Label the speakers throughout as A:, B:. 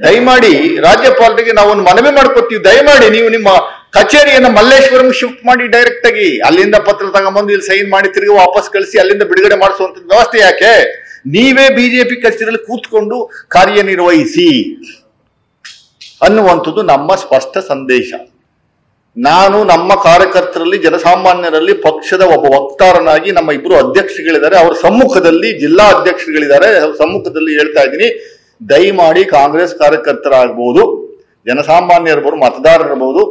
A: ದಯಮಾಡಿ ರಾಜ್ಯಪಾಲರಿಗೆ ನಾವು ಒಂದು ಮನವಿ ಮಾಡ್ಕೊತೀವಿ, ದಯಮಾಡಿ ನೀವು ನಿಮ್ಮ ಕಚೇರಿಯನ್ನ ಮಲ್ಲೇಶ್ವರಂ ಶಿಫ್ಟ್ ಮಾಡಿ ಡೈರೆಕ್ಟ್ ಆಗಿ, ಅಲ್ಲಿಂದ ಪತ್ರ ತಗೊಂಬಂದು ಇಲ್ಲಿ ಸೈನ್ ಮಾಡಿ ತಿರುಗಿ ವಾಪಸ್ ಕಳಿಸಿ ಅಲ್ಲಿಂದ ಬಿಡುಗಡೆ ಮಾಡಿಸುವಂತ ವ್ಯವಸ್ಥೆ ಯಾಕೆ? ನೀವೇ ಬಿಜೆಪಿ ಕಚೇರಿಯಲ್ಲಿ ಕೂತ್ಕೊಂಡು ಕಾರ್ಯನಿರ್ವಹಿಸಿ ಅನ್ನುವಂಥದ್ದು ನಮ್ಮ ಸ್ಪಷ್ಟ ಸಂದೇಶ. ನಾನು ನಮ್ಮ ಕಾರ್ಯಕರ್ತರಲ್ಲಿ, ಜನಸಾಮಾನ್ಯರಲ್ಲಿ ಪಕ್ಷದ ಒಬ್ಬ ವಕ್ತಾರನಾಗಿ ನಮ್ಮ ಇಬ್ಬರು ಅಧ್ಯಕ್ಷಗಳಿದ್ದಾರೆ, ಅವರ ಸಮ್ಮುಖದಲ್ಲಿ, ಜಿಲ್ಲಾ ಅಧ್ಯಕ್ಷಗಳಿದ್ದಾರೆ, ಸಮ್ಮುಖದಲ್ಲಿ ಹೇಳ್ತಾ ಇದ್ದೀನಿ, ದಯಮಾಡಿ ಕಾಂಗ್ರೆಸ್ ಕಾರ್ಯಕರ್ತರಾಗಬಹುದು, ಜನಸಾಮಾನ್ಯರಿರ್ಬೋದು, ಮತದಾರರಿರ್ಬೋದು,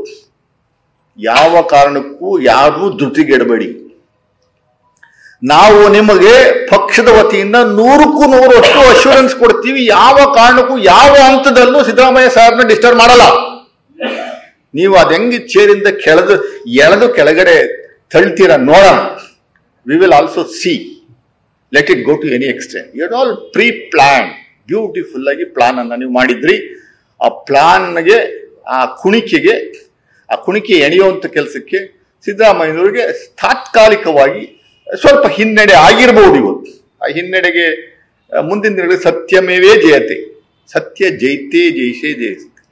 A: ಯಾವ ಕಾರಣಕ್ಕೂ ಯಾರೂ ಧೃತಿಗೆಡಬೇಡಿ. ನಾವು ನಿಮಗೆ ಪಕ್ಷದ ವತಿಯಿಂದ 100% ಅಶ್ಯೂರೆನ್ಸ್ ಕೊಡ್ತೀವಿ. ಯಾವ ಕಾರಣಕ್ಕೂ ಯಾವ ಹಂತದಲ್ಲೂ ಸಿದ್ದರಾಮಯ್ಯ ಸಾಹೇಬ್ನ ಡಿಸ್ಟರ್ಬ್ ಮಾಡಲ್ಲ. ನೀವು ಅದ ಹೆಂಗೆ ಚೇರಿಂದ ಎಳೆದು ಕೆಳಗಡೆ ತಳ್ತೀರಾ ನೋಡೋಣ. We will also see, let it go to any extent. You all pre plan, beautiful ಆಗಿ ಪ್ಲಾನ್ ಅನ್ನ ನೀವು ಮಾಡಿದ್ರಿ. ಆ ಪ್ಲಾನ್ಗೆ, ಆ ಕುಣಿಕೆ ಎಣೆಯುವಂತ ಕೆಲಸಕ್ಕೆ ಸಿದ್ದರಾಮಯ್ಯನವರಿಗೆ ತಾತ್ಕಾಲಿಕವಾಗಿ ಸ್ವಲ್ಪ ಹಿನ್ನಡೆ ಆಗಿರಬಹುದು. ಇವತ್ತು ಆ ಹಿನ್ನಡೆಗೆ ಮುಂದಿನ ದಿನಗಳಲ್ಲಿ ಸತ್ಯಮೇವೇ ಜಯತೆ, ಸತ್ಯ ಜೈತೆ ಜಯಿಸೇ ಜಯಿಸುತ್ತೆ,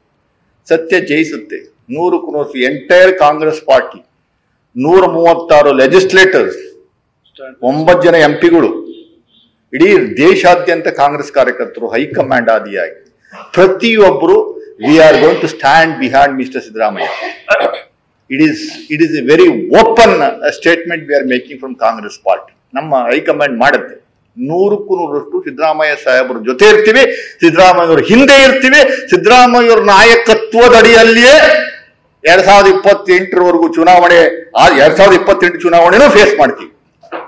A: ಸತ್ಯ ಜಯಿಸುತ್ತೆ. 100% ಎಂಟೈರ್ ಕಾಂಗ್ರೆಸ್ ಪಾರ್ಟಿ, 136 ಲೆಜಿಸ್ಲೇಟರ್ಸ್, 9 ಜನ ಎಂಪಿಗಳು, ಇಡೀ ದೇಶಾದ್ಯಂತ ಕಾಂಗ್ರೆಸ್ ಕಾರ್ಯಕರ್ತರು, ಹೈಕಮಾಂಡ್ ಆದಿಯಾಗಿ ಪ್ರತಿಯೊಬ್ಬರು we are going to stand behind mister Siddaramaiah. It is a very open statement we are making from Congress party. ನಮ್ಮ ಹೈಕಮಾಂಡ್ ಮಾಡುತ್ತೆ. 100% ಸಿದ್ದರಾಮಯ್ಯ ಸಾಹೇಬರ ಜೊತೆ ಇರ್ತೀವಿ, ಸಿದ್ದರಾಮಯ್ಯವ್ರ ಹಿಂದೆ ಇರ್ತೀವಿ. ಸಿದ್ದರಾಮಯ್ಯವ್ರ ನಾಯಕತ್ವದ ಅಡಿಯಲ್ಲಿಯೇ 2028 ಚುನಾವಣೆ, 2028 ಚುನಾವಣೆನೂ ಫೇಸ್ ಮಾಡ್ತೀವಿ.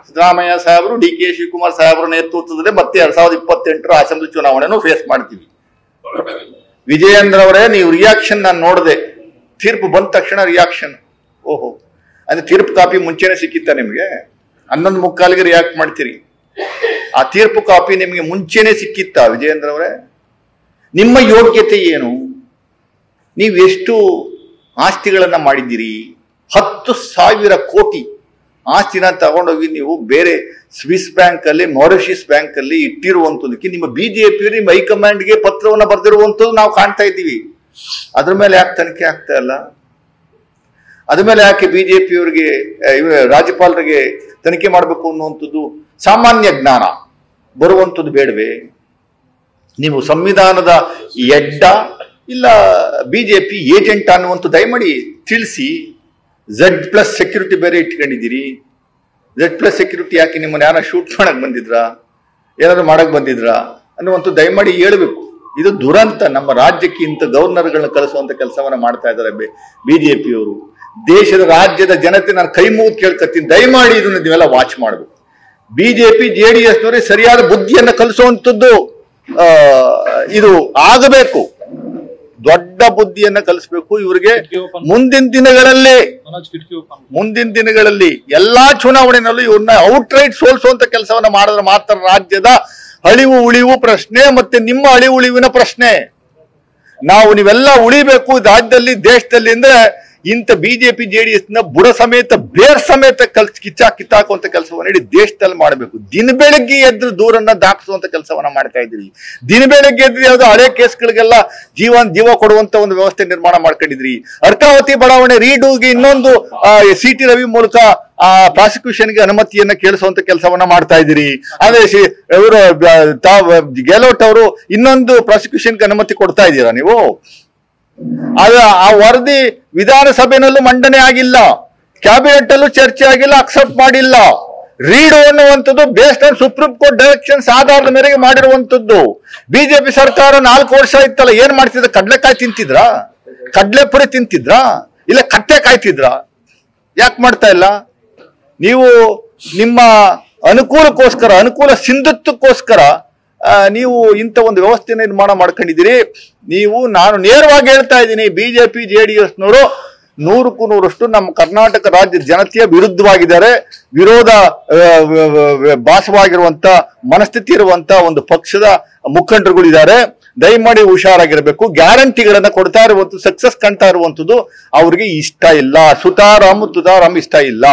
A: ಸಿದ್ದರಾಮಯ್ಯ ಸಾಹೇಬರು, ಡಿ ಕೆ ಶಿವಕುಮಾರ್ ಸಾಹೇಬರ ನೇತೃತ್ವದಲ್ಲಿ ಮತ್ತೆ 2028 ಅಸೆಂಬ್ಲಿ ಚುನಾವಣೆನೂ ಫೇಸ್ ಮಾಡ್ತೀವಿ. ವಿಜಯೇಂದ್ರ ಅವರೇ, ನೀವು ರಿಯಾಕ್ಷನ್ ನಾನು ನೋಡಿದೆ, ತೀರ್ಪು ಬಂದ ತಕ್ಷಣ ರಿಯಾಕ್ಷನ್, ಓಹೋ ಅಂದ್ರೆ ತೀರ್ಪು ಕಾಪಿ ಮುಂಚೆನೆ ಸಿಕ್ಕಿತ್ತ ನಿಮ್ಗೆ? 11:45ಗೆ ರಿಯಾಕ್ಟ್ ಮಾಡ್ತೀರಿ. ಆ ತೀರ್ಪು ಕಾಪಿ ನಿಮ್ಗೆ ಮುಂಚೆನೆ ಸಿಕ್ಕಿತ್ತ ವಿಜಯೇಂದ್ರ ಅವರೇ? ನಿಮ್ಮ ಯೋಗ್ಯತೆ ಏನು? ನೀವು ಎಷ್ಟು ಆಸ್ತಿಗಳನ್ನ ಮಾಡಿದ್ದೀರಿ? 10,000 ಕೋಟಿ ಆಸ್ತಿನ ತಗೊಂಡೋಗಿ ನೀವು ಬೇರೆ ಸ್ವಿಸ್ ಬ್ಯಾಂಕ್ ಅಲ್ಲಿ, ಮಾರಿಷಿಯಸ್ ಬ್ಯಾಂಕ್ ಅಲ್ಲಿ ಇಟ್ಟಿರುವಂತದಕ್ಕೆ ನಿಮ್ಮ ಬಿಜೆಪಿ, ನಿಮ್ಮ ಹೈಕಮಾಂಡ್ಗೆ ಪತ್ರವನ್ನ ಬರೆದಿರುವಂತದ್ದು ನಾವು ಕಾಣ್ತಾ ಇದ್ದೀವಿ. ಅದ್ರ ಮೇಲೆ ಯಾಕೆ ತನಿಖೆ ಆಗ್ತಾ ಇಲ್ಲ? ಅದ್ರ ಮೇಲೆ ಯಾಕೆ ಬಿಜೆಪಿಯವರಿಗೆ, ರಾಜ್ಯಪಾಲರಿಗೆ ತನಿಖೆ ಮಾಡಬೇಕು ಅನ್ನುವಂಥದ್ದು ಸಾಮಾನ್ಯ ಜ್ಞಾನ ಬರುವಂಥದ್ದು ಬೇಡವೇ? ನೀವು ಸಂವಿಧಾನದ ಎಡ್ಡ ಇಲ್ಲ ಬಿಜೆಪಿ ಏಜೆಂಟ್ ಅನ್ನುವಂಥದ್ದು ದಯಮಾಡಿ ತಿಳಿಸಿ. Z+ ಸೆಕ್ಯೂರಿಟಿ ಬೇರೆ ಇಟ್ಕೊಂಡಿದ್ದೀರಿ. Z+ ಸೆಕ್ಯೂರಿಟಿ ಯಾಕೆ? ನಿಮ್ಮನ್ನ ಯಾರ ಶೂಟ್ ಮಾಡಕ್ ಬಂದಿದ್ರಾ, ಏನಾದ್ರು ಮಾಡಕ್ ಬಂದಿದ್ರಾ ಅನ್ನುವಂಥದ್ದು ದಯಮಾಡಿ ಹೇಳ್ಬೇಕು. ಇದು ದುರಂತ. ನಮ್ಮ ರಾಜ್ಯಕ್ಕೆ ಇಂಥ ಗವರ್ನರ್ಗಳನ್ನ ಕಳಿಸುವಂತ ಕೆಲಸವನ್ನ ಮಾಡ್ತಾ ಇದ್ದಾರೆ ಬಿಜೆಪಿಯವರು. ದೇಶದ, ರಾಜ್ಯದ ಜನತೆ ನಾನು ಕೈ ಮುಗಿದು ಕೇಳ್ಕತ್ತೀನಿ, ದಯಮಾಡಿ ಇದನ್ನ ನೀವೆಲ್ಲ ವಾಚ್ ಮಾಡಬೇಕು. ಬಿಜೆಪಿ JDS ನವರಿಗೆ ಸರಿಯಾದ ಬುದ್ಧಿಯನ್ನ ಕಲಿಸುವಂಥದ್ದು ಇದು ಆಗಬೇಕು. ದೊಡ್ಡ ಬುದ್ಧಿಯನ್ನ ಕಲಿಸ್ಬೇಕು ಇವರಿಗೆ. ಮುಂದಿನ ದಿನಗಳಲ್ಲಿ ಎಲ್ಲಾ ಚುನಾವಣೆನಲ್ಲೂ ಇವ್ರನ್ನ ಔಟ್ರೈಟ್ ಸೋಲಿಸುವಂತ ಕೆಲಸವನ್ನ ಮಾಡಿದ್ರೆ ಮಾತ್ರ ರಾಜ್ಯದ ಅಳಿವು ಉಳಿವು ಪ್ರಶ್ನೆ ಮತ್ತೆ ನಿಮ್ಮ ಅಳಿವು ಉಳಿವಿನ ಪ್ರಶ್ನೆ. ನೀವೆಲ್ಲ ಉಳಿಬೇಕು ರಾಜ್ಯದಲ್ಲಿ, ದೇಶದಲ್ಲಿ ಅಂದ್ರೆ ಇಂಥ ಬಿಜೆಪಿ JDS ನ ಬುಡ ಸಮೇತ, ಬೇರ್ ಸಮೇತ ಕಿತ್ತಾಕುವಂತ ಕೆಲಸವನ್ನ ಇಡೀ ದೇಶದಲ್ಲಿ ಮಾಡಬೇಕು. ದಿನ ಬೆಳಗ್ಗೆ ಎದ್ದು ದೂರನ್ನ ದಾಟಿಸುವಂತ ಕೆಲಸವನ್ನ ಮಾಡ್ತಾ ಇದ್ರಿ. ದಿನ ಬೆಳಗ್ಗೆ ಎದ್ದು ಯಾವ್ದು ಹಳೆ ಕೇಸ್ಗಳಿಗೆಲ್ಲ ಜೀವ ಕೊಡುವಂತ ಒಂದು ವ್ಯವಸ್ಥೆ ನಿರ್ಮಾಣ ಮಾಡ್ಕೊಂಡಿದ್ರಿ. ಅರ್ಕಾವತಿ ಬಡಾವಣೆ ರೀಡೂಗೆ ಇನ್ನೊಂದು CT ರವಿ ಮೂಲಕ ಪ್ರಾಸಿಕ್ಯೂಷನ್ಗೆ ಅನುಮತಿಯನ್ನ ಕೇಳಿಸುವಂತ ಕೆಲಸವನ್ನ ಮಾಡ್ತಾ ಇದ್ದೀರಿ. ಆದ್ರೆ ಇವರು ಗೆಹ್ಲೋಟ್ ಅವರು ಇನ್ನೊಂದು ಪ್ರಾಸಿಕ್ಯೂಷನ್ಗೆ ಅನುಮತಿ ಕೊಡ್ತಾ ಇದ್ದೀರಾ ನೀವು? ಆ ವರದಿ ವಿಧಾನಸಭೆನಲ್ಲೂ ಮಂಡನೆ ಆಗಿಲ್ಲ, ಕ್ಯಾಬಿನೆಟ್ ಅಲ್ಲೂ ಚರ್ಚೆ ಆಗಿಲ್ಲ, ಅಕ್ಸೆಪ್ಟ್ ಮಾಡಿಲ್ಲ. ರೀಡು ಅನ್ನುವಂಥದ್ದು based on supreme court directions ಆಧಾರದ ಮೇರೆಗೆ ಮಾಡಿರುವಂತದ್ದು. ಬಿಜೆಪಿ ಸರ್ಕಾರ 4 ವರ್ಷ ಇತ್ತಲ್ಲ, ಏನ್ ಮಾಡ್ತಿದ್ರ? ಕಡ್ಲೆಕಾಯಿ ತಿಂತಿದ್ರಾ? ಕಡ್ಲೆ ಪುರಿ ತಿಂತಿದ್ರಾ? ಇಲ್ಲ ಕಟ್ಟೆ ಕಾಯ್ತಿದ್ರಾ? ಯಾಕೆ ಮಾಡ್ತಾ ಇಲ್ಲ? ನೀವು ನಿಮ್ಮ ಅನುಕೂಲಕ್ಕೋಸ್ಕರ, ಅನುಕೂಲ ಸಿಂಧುತ್ವಕ್ಕೋಸ್ಕರ ನೀವು ಇಂಥ ಒಂದು ವ್ಯವಸ್ಥೆ ನಿರ್ಮಾಣ ಮಾಡ್ಕೊಂಡಿದ್ದೀರಿ. ನಾನು ನೇರವಾಗಿ ಹೇಳ್ತಾ ಇದ್ದೀನಿ, ಬಿಜೆಪಿ JDSನವರು 100% ನಮ್ಮ ಕರ್ನಾಟಕ ರಾಜ್ಯದ ಜನತೆಯ ವಿರುದ್ಧವಾಗಿದ್ದಾರೆ. ವಿರೋಧ ಭಾಸವಾಗಿರುವಂತ ಮನಸ್ಥಿತಿ ಇರುವಂತ ಒಂದು ಪಕ್ಷದ ಮುಖಂಡರುಗಳಿದ್ದಾರೆ. ದಯಮಾಡಿ ಹುಷಾರಾಗಿರ್ಬೇಕು. ಗ್ಯಾರಂಟಿಗಳನ್ನ ಕೊಡ್ತಾ ಇರುವಂತ, ಸಕ್ಸಸ್ ಕಾಣ್ತಾ ಇರುವಂತದ್ದು ಅವ್ರಿಗೆ ಇಷ್ಟ ಇಲ್ಲ. ಸುತಾರಾಮ್ ಇಷ್ಟ ಇಲ್ಲ.